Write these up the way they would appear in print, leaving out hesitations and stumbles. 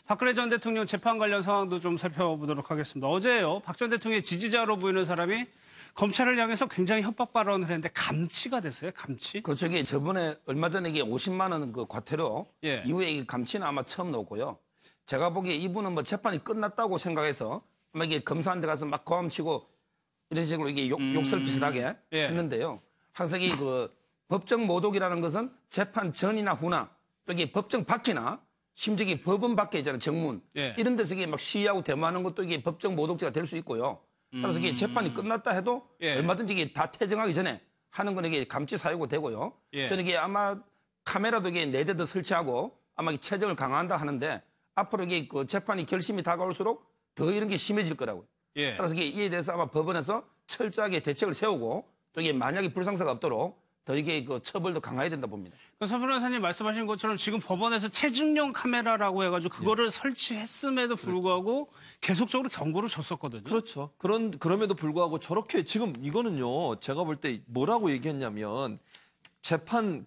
박근혜 전 대통령 재판 관련 상황도 좀 살펴보도록 하겠습니다. 어제요, 박 전 대통령의 지지자로 보이는 사람이 검찰을 향해서 굉장히 협박 발언을 했는데 감치가 됐어요, 감치? 그렇죠. 이게 저번에 얼마 전에 이게 50만 원 그 과태료 예. 이후에 이 감치는 아마 처음 나오고요. 제가 보기에 이분은 뭐 재판이 끝났다고 생각해서 아마 이게 검사한테 가서 막 고함치고 이런 식으로 이게 욕설 비슷하게 예. 했는데요. 항상 이 그 법정 모독이라는 것은 재판 전이나 후나 또 이게 법정 밖이나 심지어 이 법원 밖에 있잖아요. 정문. 예. 이런 데서 이게 막 시위하고 데모하는 것도 이게 법정 모독죄가 될 수 있고요. 따라서 이게 재판이 끝났다 해도 예. 얼마든지 이게 다 퇴정하기 전에 하는 건 이게 감치 사유가 되고요. 예. 저는 이게 아마 카메라도 이게 4대 더 설치하고 아마 이 체정을 강화한다 하는데 앞으로 이게 그 재판이 결심이 다가올수록 더 이런 게 심해질 거라고요. 예. 따라서 이에 대해서 아마 법원에서 철저하게 대책을 세우고 또 이게 만약에 불상사가 없도록 더 이게 그 처벌도 강화해야 된다 봅니다. 서 변호사님 말씀하신 것처럼 지금 법원에서 체증용 카메라라고 해가지고 그거를 설치했음에도 불구하고 계속적으로 경고를 줬었거든요. 그렇죠. 그럼에도 불구하고 저렇게 지금 이거는요, 제가 볼 때 뭐라고 얘기했냐면 재판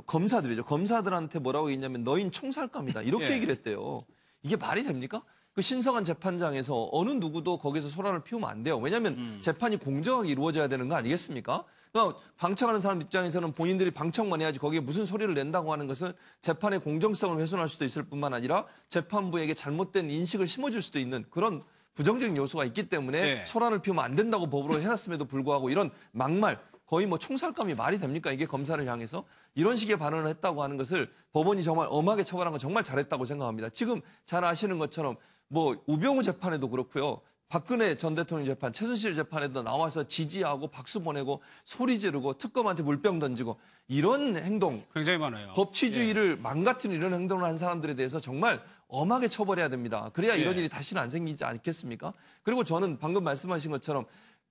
검사들이죠. 검사들한테 뭐라고 얘기했냐면 너흰 총살감이다. 이렇게 예. 얘기를 했대요. 이게 말이 됩니까? 그 신성한 재판장에서 어느 누구도 거기서 소란을 피우면 안 돼요. 왜냐하면 재판이 공정하게 이루어져야 되는 거 아니겠습니까? 그러니까 방청하는 사람 입장에서는 본인들이 방청만 해야지 거기에 무슨 소리를 낸다고 하는 것은 재판의 공정성을 훼손할 수도 있을 뿐만 아니라 재판부에게 잘못된 인식을 심어줄 수도 있는 그런 부정적인 요소가 있기 때문에 네. 소란을 피우면 안 된다고 법으로 해놨음에도 불구하고 이런 막말, 거의 뭐 총살감이 말이 됩니까? 이게 검사를 향해서 이런 식의 발언을 했다고 하는 것을 법원이 정말 엄하게 처벌한 건 정말 잘했다고 생각합니다. 지금 잘 아시는 것처럼 뭐 우병우 재판에도 그렇고요. 박근혜 전 대통령 재판, 최순실 재판에도 나와서 지지하고 박수 보내고 소리 지르고 특검한테 물병 던지고 이런 행동, 굉장히 많아요. 법치주의를 망가뜨리는 이런 행동을 한 사람들에 대해서 정말 엄하게 처벌해야 됩니다. 그래야 이런 예. 일이 다시는 안 생기지 않겠습니까? 그리고 저는 방금 말씀하신 것처럼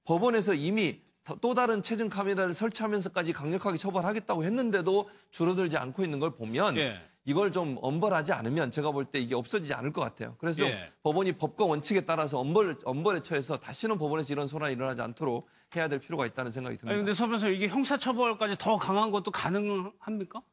법원에서 이미 또 다른 체증 카메라를 설치하면서까지 강력하게 처벌하겠다고 했는데도 줄어들지 않고 있는 걸 보면 예. 이걸 좀 엄벌하지 않으면 제가 볼 때 이게 없어지지 않을 것 같아요. 그래서 예. 법원이 법과 원칙에 따라서 엄벌에 처해서 다시는 법원에서 이런 소란이 일어나지 않도록 해야 될 필요가 있다는 생각이 듭니다. 아니 근데 서 변호사 이게 형사처벌까지 더 강한 것도 가능합니까?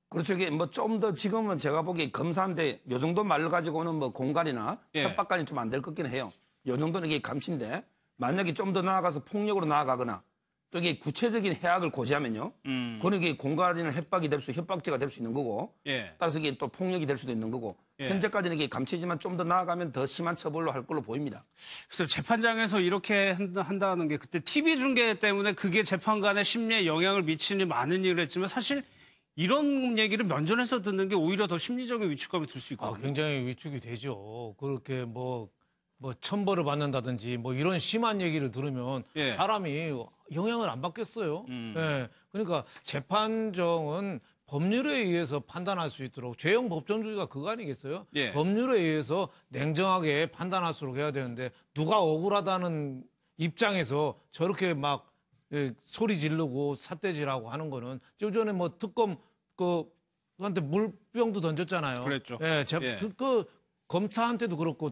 그렇죠. 이게 뭐 좀 더 지금은 제가 보기에 검사인데 요 정도 말을 가지고는 뭐 공갈이나 예. 협박까지는 좀 안 될 것 같긴 해요. 요 정도는 이게 감시인데 만약에 좀 더 나아가서 폭력으로 나아가거나 또 이게 구체적인 해악을 고지하면요. 그건 이게 공갈이나 협박이 될 수, 협박죄가 될 수 있는 거고 예. 따라서 이게 또 폭력이 될 수도 있는 거고 예. 현재까지는 이게 감치지만 좀 더 나아가면 더 심한 처벌로 할 걸로 보입니다. 글쎄요, 재판장에서 이렇게 한다는 게 그때 TV 중계 때문에 그게 재판관의 심리에 영향을 미치니 많은 일을 했지만 사실 이런 얘기를 면전에서 듣는 게 오히려 더 심리적인 위축감이 들 수 있거든요. 굉장히 위축이 되죠. 그렇게 뭐 천벌을 받는다든지 뭐 이런 심한 얘기를 들으면 예. 사람이 영향을 안 받겠어요. 예. 그러니까 재판정은 법률에 의해서 판단할 수 있도록 죄형 법정주의가 그거 아니겠어요? 예. 법률에 의해서 냉정하게 판단할수록 해야 되는데 누가 억울하다는 입장에서 저렇게 막 소리 지르고 삿대질하고 하는 거는 예전에 뭐 특검 그한테 물병도 던졌잖아요. 그랬죠. 예, 예. 그 검사한테도 그렇고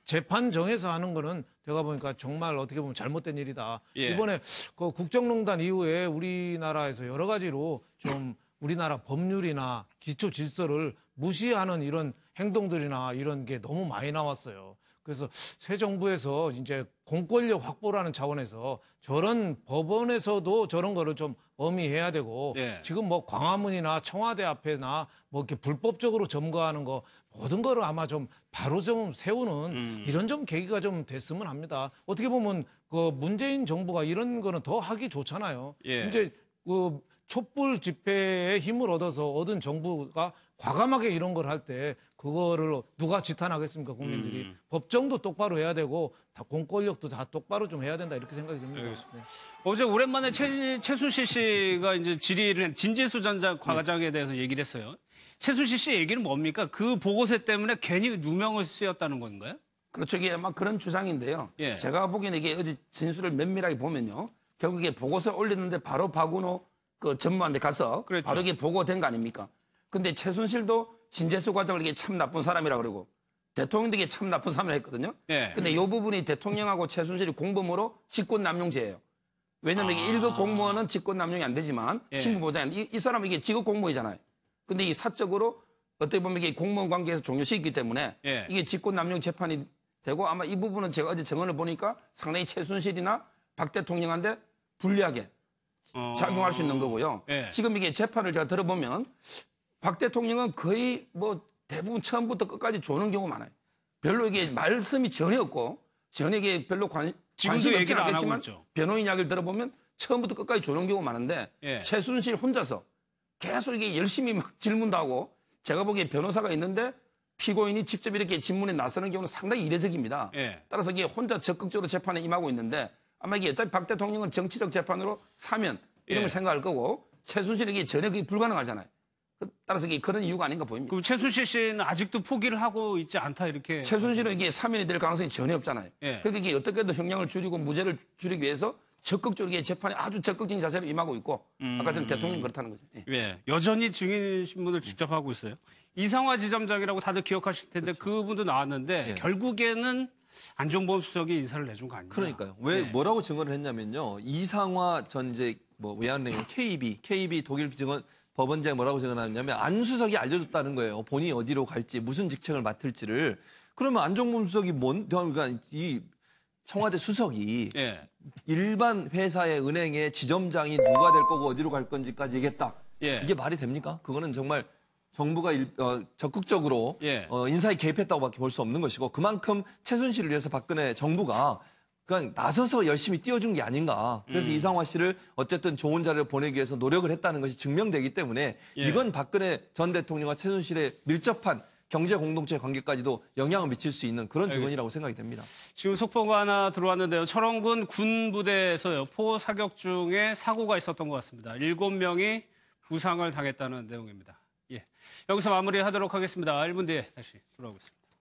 재판정에서 하는 거는 제가 보니까 정말 어떻게 보면 잘못된 일이다. 예. 이번에 그 국정농단 이후에 우리나라에서 여러 가지로 좀 우리나라 법률이나 기초 질서를 무시하는 이런 행동들이나 이런 게 너무 많이 나왔어요. 그래서 새 정부에서 이제 공권력 확보라는 차원에서 저런 법원에서도 저런 거를 좀 엄히해야 되고 예. 지금 뭐 광화문이나 청와대 앞에나 뭐 이렇게 불법적으로 점거하는 거 모든 거를 아마 좀 바로 좀 세우는 이런 좀 계기가 좀 됐으면 합니다. 어떻게 보면 그 문재인 정부가 이런 거는 더 하기 좋잖아요. 예. 이제 그 촛불 집회의 힘을 얻어서 얻은 정부가 과감하게 이런 걸 할 때 그거를 누가 지탄하겠습니까, 국민들이. 법정도 똑바로 해야 되고 다 공권력도 다 똑바로 좀 해야 된다 이렇게 생각이 듭니다. 네. 어제 오랜만에 최순실 씨가 이제 질의를 진지수 전자 과장에 대해서 얘기를 했어요. 최순실 씨 얘기는 뭡니까? 그 보고서 때문에 괜히 누명을 쓰였다는 건가요? 그렇죠. 이게 아마 그런 주장인데요. 예. 제가 보기에는 이게 어제 진술을 면밀하게 보면요. 결국에 보고서 올렸는데 바로 박은호 그 전무한테 가서 그랬죠. 바로 이게 보고된 거 아닙니까? 근데 최순실도 진재수 과장을 이게 참 나쁜 사람이라 그러고 대통령도 이게 참 나쁜 사람이라 했거든요. 예. 근데 이 부분이 대통령하고 최순실이 공범으로 직권남용죄예요. 왜냐면 이게 1급 공무원은 직권남용이 안 되지만 예. 신분보장이 이 사람은 이게 직업 공무원이잖아요. 근데 이 사적으로 어떻게 보면 이게 공무원 관계에서 종료시켰기 때문에 예. 이게 직권남용 재판이 되고 아마 이 부분은 제가 어제 정언을 보니까 상당히 최순실이나 박 대통령한테 불리하게 작용할 수 있는 거고요. 예. 지금 이게 재판을 제가 들어보면 박 대통령은 거의 뭐 대부분 처음부터 끝까지 조는 경우가 많아요. 별로 이게 말씀이 전혀 없고 전혀 이게 별로 관심이 없진 얘기를 안 하고 않겠지만 있죠. 변호인 이야기를 들어보면 처음부터 끝까지 조는 경우가 많은데 예. 최순실 혼자서 계속 이게 열심히 막 질문도 하고 제가 보기에 변호사가 있는데 피고인이 직접 이렇게 질문에 나서는 경우는 상당히 이례적입니다. 예. 따라서 이게 혼자 적극적으로 재판에 임하고 있는데 아마 이게 어차피 박 대통령은 정치적 재판으로 사면 이런 예. 걸 생각할 거고 최순실에게 전혀 그게 불가능하잖아요. 따라서 이게 그런 이유가 아닌가 보입니다. 그럼 최순실 씨는 아직도 포기를 하고 있지 않다 이렇게. 최순실은 이게 사면이 될 가능성이 전혀 없잖아요. 예. 그러니까 이게 어떻게든 형량을 줄이고 무죄를 줄이기 위해서 적극적으로 이게 재판에 아주 적극적인 자세로 임하고 있고 아까 전 대통령 그렇다는 거죠. 예. 예. 여전히 증인 신문을 직접 하고 있어요. 이상화 지점장이라고 다들 기억하실 텐데 그분도 나왔는데 예. 결국에는 안종범 수석이 인사를 내준 거 아니냐. 그러니까요. 왜 네. 뭐라고 증언을 했냐면요. 이상화 전제 뭐 외환내용 KB 독일 증언 법원장이 뭐라고 증언하냐면 안 수석이 알려줬다는 거예요. 본인이 어디로 갈지 무슨 직책을 맡을지를. 그러면 안종범 수석이 그러니까 이 청와대 수석이 예. 일반 회사의 은행의 지점장이 누가 될 거고 어디로 갈 건지까지 얘기했다. 예. 이게 말이 됩니까? 그거는 정말 정부가 적극적으로 예. 인사에 개입했다고밖에 볼 수 없는 것이고 그만큼 최순실을 위해서 박근혜 정부가 그냥 나서서 열심히 띄워준 게 아닌가. 그래서 이상화 씨를 어쨌든 좋은 자리로 보내기 위해서 노력을 했다는 것이 증명되기 때문에 예. 이건 박근혜 전 대통령과 최순실의 밀접한 경제 공동체 관계까지도 영향을 미칠 수 있는 그런 증언이라고 생각이 됩니다. 지금 속보가 하나 들어왔는데요. 철원군 군부대에서요. 포 사격 중에 사고가 있었던 것 같습니다. 7명이 부상을 당했다는 내용입니다. 예. 여기서 마무리하도록 하겠습니다. 1분 뒤에 다시 돌아오겠습니다.